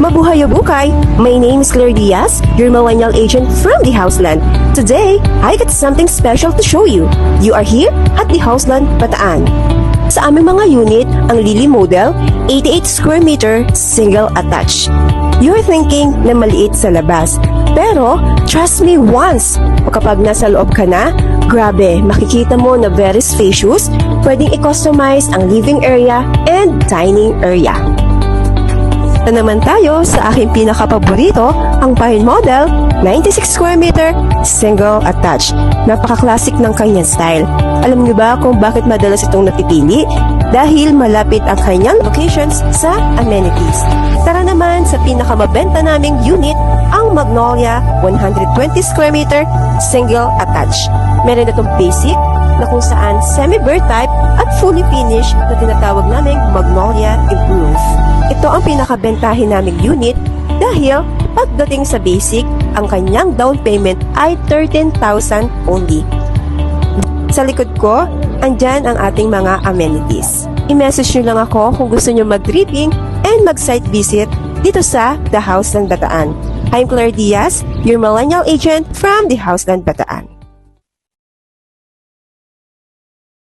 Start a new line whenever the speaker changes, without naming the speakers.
Mabuhay o bukay! My name is Claire Diaz, your millennial agent from the Houseland. Today, I got something special to show you. You are here at the Houseland, Bataan. Sa aming mga unit, ang Lily model, 88 square meter, single attached. You're thinking na maliit sa labas. Pero, trust me once, kapag nasa loob ka na, grabe, makikita mo na very spacious, pwedeng i-customize ang living area and dining area. Ito naman tayo sa aking pinaka-paborito, ang Pine Model, 96 square meter, single attached. Napaka-classic ng kanyang style. Alam niyo ba kung bakit madalas itong napipili? Dahil malapit ang kanyang locations sa amenities. Tara naman sa pinakamabenta naming unit, ang Magnolia 120 square meter, single attached. Meron itong basic na kung saan semi-bird type at fully finished na tinatawag naming Magnolia Improve. Ito ang pinakabentahin naming unit dahil pagdating sa basic, ang kanyang down payment ay 13,000 only. Sa likod ko, andyan ang ating mga amenities. I-message nyo lang ako kung gusto nyo mag-tripping and mag-site visit dito sa The Houseland, Bataan. I'm Claire Diaz, your millennial agent from The Houseland, Bataan.